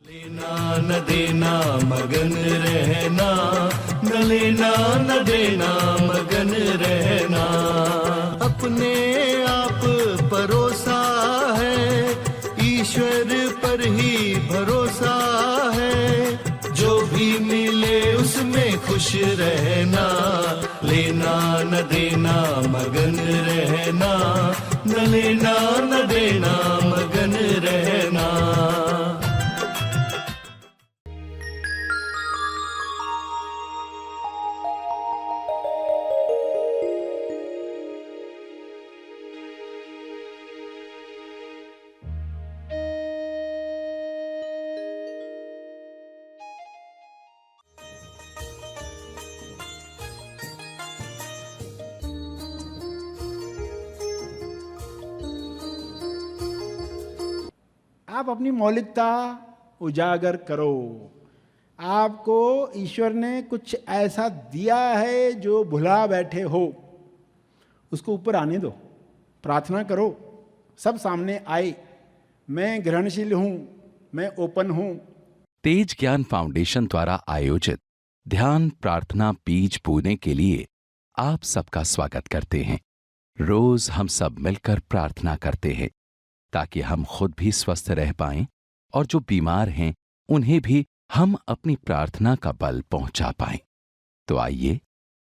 लेना न देना मगन रहना, न लेना न देना मगन रहना। अपने आप परोसा है, ईश्वर पर ही भरोसा है। जो भी मिले उसमें खुश रहना, लेना न देना मगन रहना, न लेना न देना मगन रहना। आप अपनी मौलिकता उजागर करो। आपको ईश्वर ने कुछ ऐसा दिया है जो भुला बैठे हो, उसको ऊपर आने दो। प्रार्थना करो, सब सामने आए। मैं ग्रहणशील हूं, मैं ओपन हूं। तेज ज्ञान फाउंडेशन द्वारा आयोजित ध्यान प्रार्थना बीज बोने के लिए आप सबका स्वागत करते हैं। रोज हम सब मिलकर प्रार्थना करते हैं ताकि हम खुद भी स्वस्थ रह पाएं और जो बीमार हैं उन्हें भी हम अपनी प्रार्थना का बल पहुंचा पाएं। तो आइए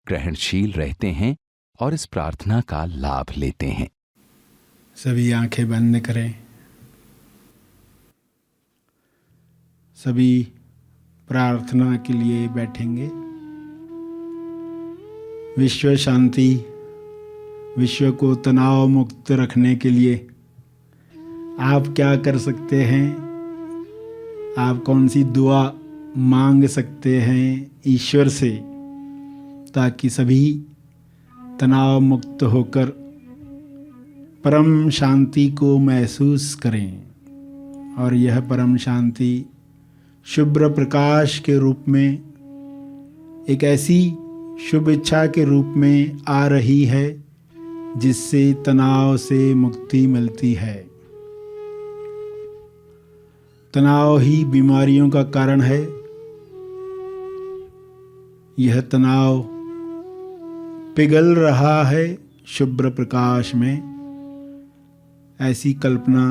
ग्रहणशील रहते हैं और इस प्रार्थना का लाभ लेते हैं। सभी आंखें बंद करें। सभी प्रार्थना के लिए बैठेंगे। विश्व शांति, विश्व को तनाव मुक्त रखने के लिए आप क्या कर सकते हैं? आप कौन सी दुआ मांग सकते हैं ईश्वर से ताकि सभी तनाव मुक्त होकर परम शांति को महसूस करें? और यह परम शांति शुभ्र प्रकाश के रूप में, एक ऐसी शुभ इच्छा के रूप में आ रही है जिससे तनाव से मुक्ति मिलती है। तनाव ही बीमारियों का कारण है। यह तनाव पिघल रहा है शुभ्र प्रकाश में। ऐसी कल्पना,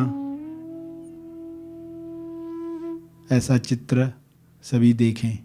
ऐसा चित्र सभी देखें।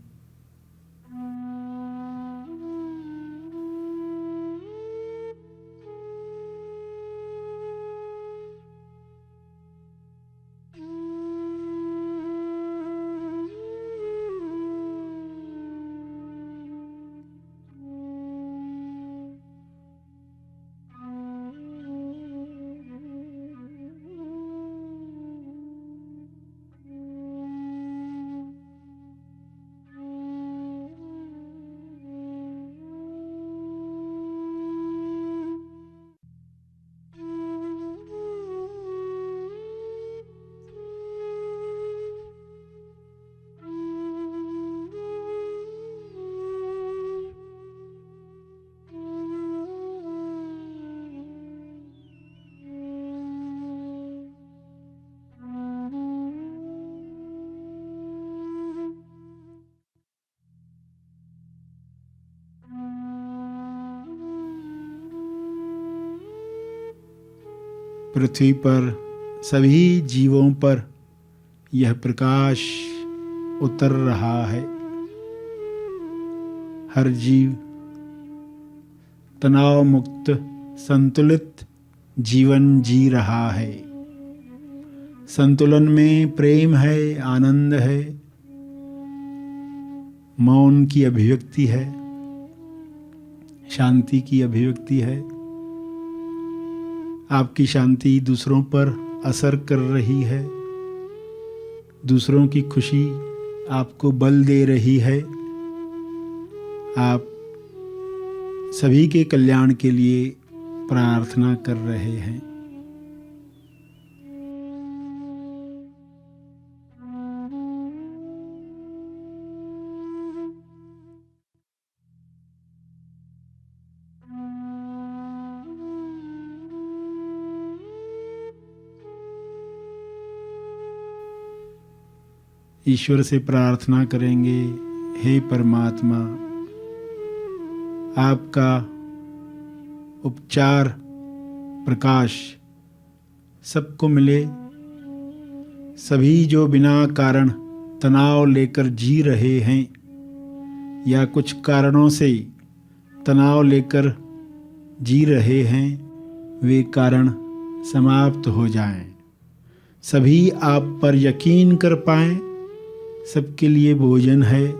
पृथ्वी पर सभी जीवों पर यह प्रकाश उतर रहा है। हर जीव तनाव मुक्त संतुलित जीवन जी रहा है। संतुलन में प्रेम है, आनंद है, मौन की अभिव्यक्ति है, शांति की अभिव्यक्ति है। आपकी शांति दूसरों पर असर कर रही है। दूसरों की खुशी आपको बल दे रही है। आप सभी के कल्याण के लिए प्रार्थना कर रहे हैं। ईश्वर से प्रार्थना करेंगे, हे परमात्मा, आपका उपचार प्रकाश सबको मिले। सभी जो बिना कारण तनाव लेकर जी रहे हैं या कुछ कारणों से तनाव लेकर जी रहे हैं, वे कारण समाप्त हो जाएं। सभी आप पर यकीन कर पाएं। सबके लिए भोजन है,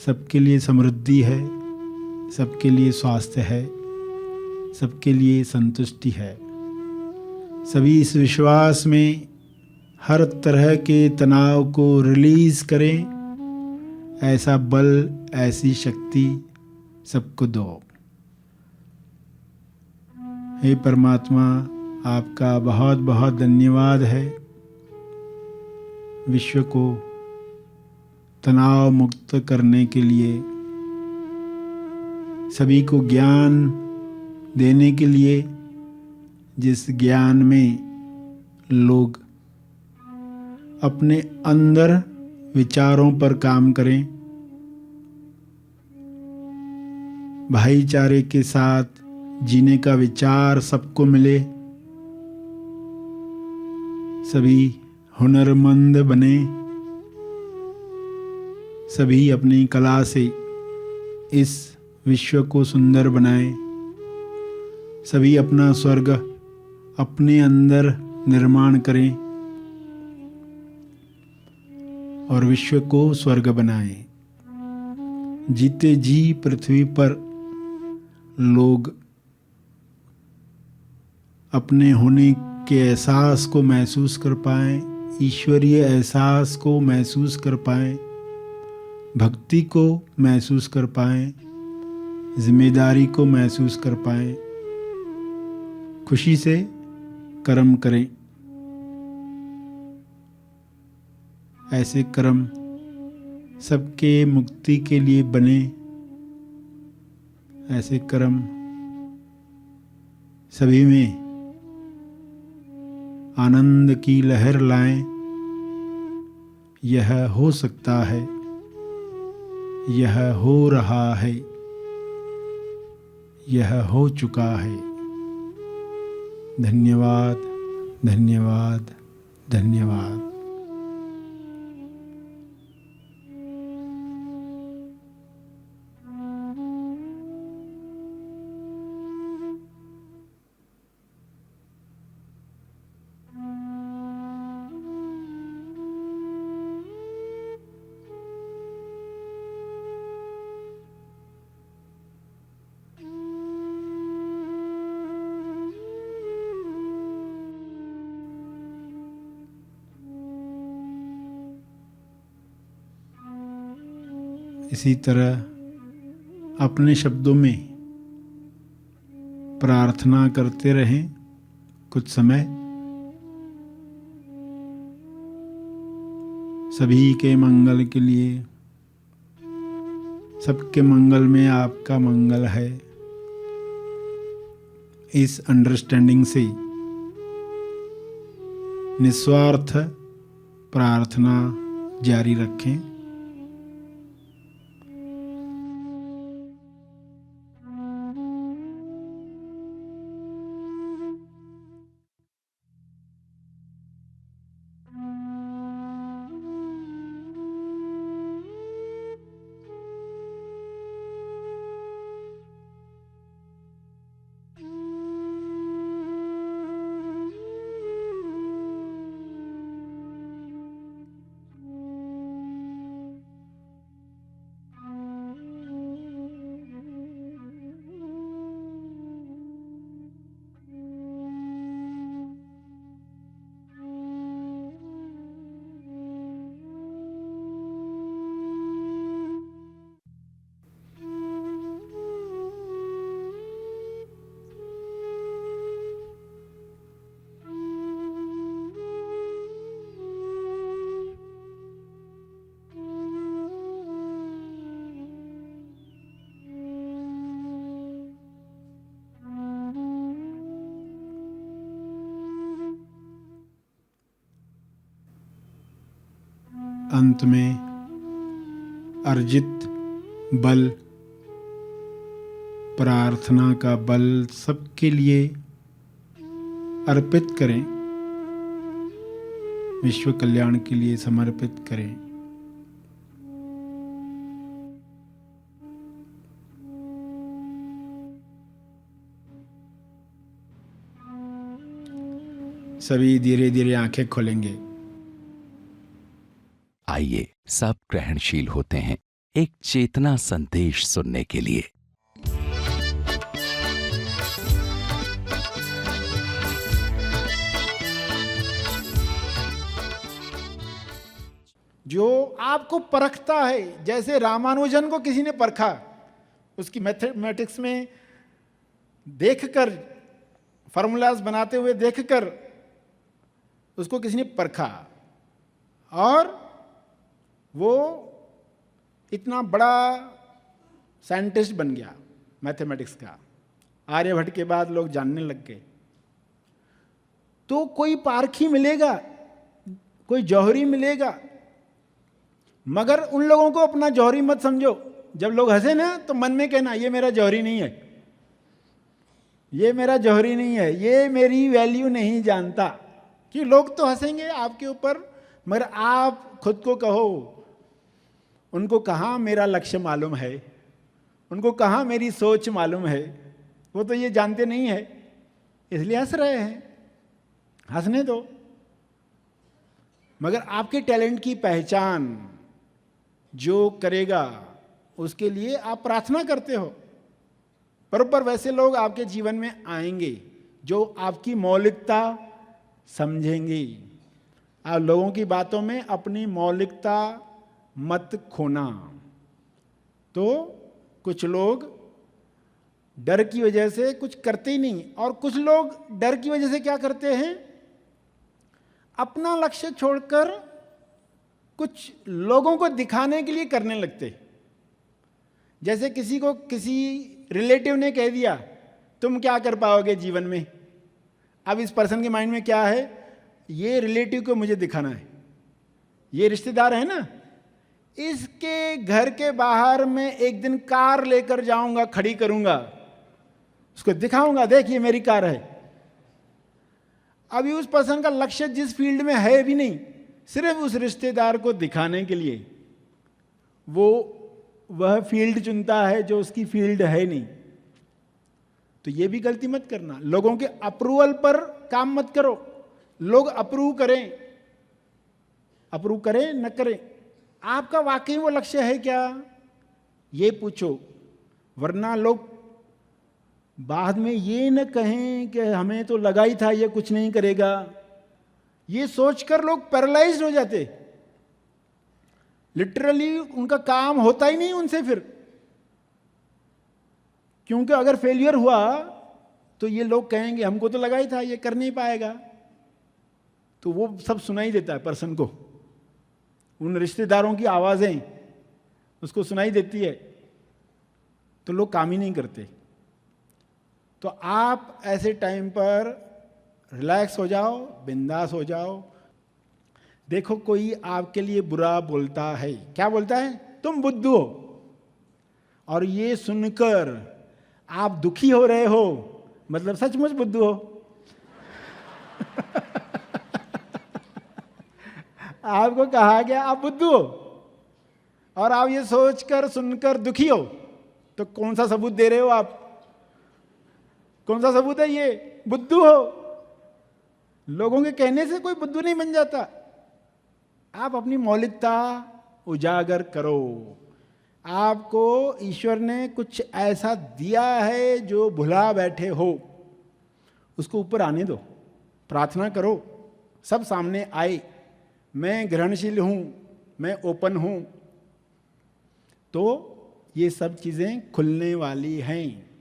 सबके लिए समृद्धि है, सबके लिए स्वास्थ्य है, सबके लिए संतुष्टि है। सभी इस विश्वास में हर तरह के तनाव को रिलीज करें। ऐसा बल, ऐसी शक्ति सबको दो। हे परमात्मा, आपका बहुत बहुत धन्यवाद है। विश्व को तनाव मुक्त करने के लिए, सभी को ज्ञान देने के लिए, जिस ज्ञान में लोग अपने अंदर विचारों पर काम करें, भाईचारे के साथ जीने का विचार सबको मिले, सभी हुनरमंद बने, सभी अपनी कला से इस विश्व को सुंदर बनाएं, सभी अपना स्वर्ग अपने अंदर निर्माण करें और विश्व को स्वर्ग बनाएं। जीते जी पृथ्वी पर लोग अपने होने के एहसास को महसूस कर पाएं, ईश्वरीय एहसास को महसूस कर पाएं, भक्ति को महसूस कर पाएं, जिम्मेदारी को महसूस कर पाएं, खुशी से कर्म करें। ऐसे कर्म सबके मुक्ति के लिए बने। ऐसे कर्म सभी में आनंद की लहर लाएं। यह हो सकता है, यह हो रहा है, यह हो चुका है। धन्यवाद, धन्यवाद, धन्यवाद। इसी तरह अपने शब्दों में प्रार्थना करते रहें कुछ समय। सभी के मंगल के लिए, सबके मंगल में आपका मंगल है, इस अंडरस्टैंडिंग से निस्वार्थ प्रार्थना जारी रखें। अंत में अर्जित बल, प्रार्थना का बल सबके लिए अर्पित करें, विश्व कल्याण के लिए समर्पित करें। सभी धीरे धीरे आंखें खोलेंगे। आइए सब ग्रहणशील होते हैं एक चेतना संदेश सुनने के लिए। जो आपको परखता है, जैसे रामानुजन को किसी ने परखा, उसकी मैथमेटिक्स में देखकर, फार्मूलाज बनाते हुए देखकर उसको किसी ने परखा और वो इतना बड़ा साइंटिस्ट बन गया मैथमेटिक्स का। आर्यभट्ट के बाद लोग जानने लग गए। तो कोई पारखी मिलेगा, कोई जौहरी मिलेगा, मगर उन लोगों को अपना जौहरी मत समझो। जब लोग हंसे ना तो मन में कहना ये मेरा जौहरी नहीं है, ये मेरा जौहरी नहीं है, ये मेरी वैल्यू नहीं जानता। कि लोग तो हंसेंगे आपके ऊपर, मगर आप खुद को कहो, उनको कहाँ मेरा लक्ष्य मालूम है, उनको कहाँ मेरी सोच मालूम है, वो तो ये जानते नहीं है, इसलिए हंस रहे हैं। हंसने दो, मगर आपके टैलेंट की पहचान जो करेगा उसके लिए आप प्रार्थना करते हो। पर वैसे लोग आपके जीवन में आएंगे जो आपकी मौलिकता समझेंगे। आप लोगों की बातों में अपनी मौलिकता मत खोना। तो कुछ लोग डर की वजह से कुछ करते ही नहीं, और कुछ लोग डर की वजह से क्या करते हैं, अपना लक्ष्य छोड़कर कुछ लोगों को दिखाने के लिए करने लगते। जैसे किसी को किसी रिलेटिव ने कह दिया तुम क्या कर पाओगे जीवन में। अब इस पर्सन के माइंड में क्या है, ये रिलेटिव को मुझे दिखाना है, ये रिश्तेदार है ना, इसके घर के बाहर मैं एक दिन कार लेकर जाऊंगा, खड़ी करूंगा, उसको दिखाऊंगा, देखिए मेरी कार है। अभी उस पर्सन का लक्ष्य जिस फील्ड में है भी नहीं, सिर्फ उस रिश्तेदार को दिखाने के लिए वो वह फील्ड चुनता है जो उसकी फील्ड है नहीं। तो ये भी गलती मत करना। लोगों के अप्रूवल पर काम मत करो। लोग अप्रूव करें न करें, आपका वाकई वो लक्ष्य है क्या, ये पूछो। वरना लोग बाद में ये न कहें कि हमें तो लगा ही था ये कुछ नहीं करेगा, ये सोचकर लोग पैरालाइज्ड हो जाते। लिटरली उनका काम होता ही नहीं उनसे फिर, क्योंकि अगर फेलियर हुआ तो ये लोग कहेंगे हमको तो लगा ही था ये कर नहीं पाएगा। तो वो सब सुनाई देता है पर्सन को, उन रिश्तेदारों की आवाजें उसको सुनाई देती है, तो लोग काम ही नहीं करते। तो आप ऐसे टाइम पर रिलैक्स हो जाओ, बिंदास हो जाओ। देखो कोई आपके लिए बुरा बोलता है, क्या बोलता है, तुम बुद्धू हो, और ये सुनकर आप दुखी हो रहे हो, मतलब सचमुच बुद्धू हो। आपको कहा गया आप बुद्धू हो और आप ये सोचकर सुनकर दुखी हो, तो कौन सा सबूत दे रहे हो आप, कौन सा सबूत है ये, बुद्धू हो। लोगों के कहने से कोई बुद्धू नहीं बन जाता। आप अपनी मौलिकता उजागर करो। आपको ईश्वर ने कुछ ऐसा दिया है जो भुला बैठे हो, उसको ऊपर आने दो, प्रार्थना करो, सब सामने आए। मैं ग्रहणशील हूं, मैं ओपन हूं, तो ये सब चीजें खुलने वाली हैं।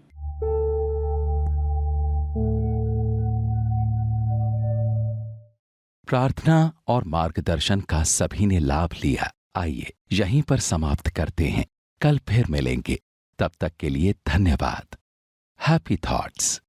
प्रार्थना और मार्गदर्शन का सभी ने लाभ लिया। आइए यहीं पर समाप्त करते हैं, कल फिर मिलेंगे। तब तक के लिए धन्यवाद। Happy thoughts.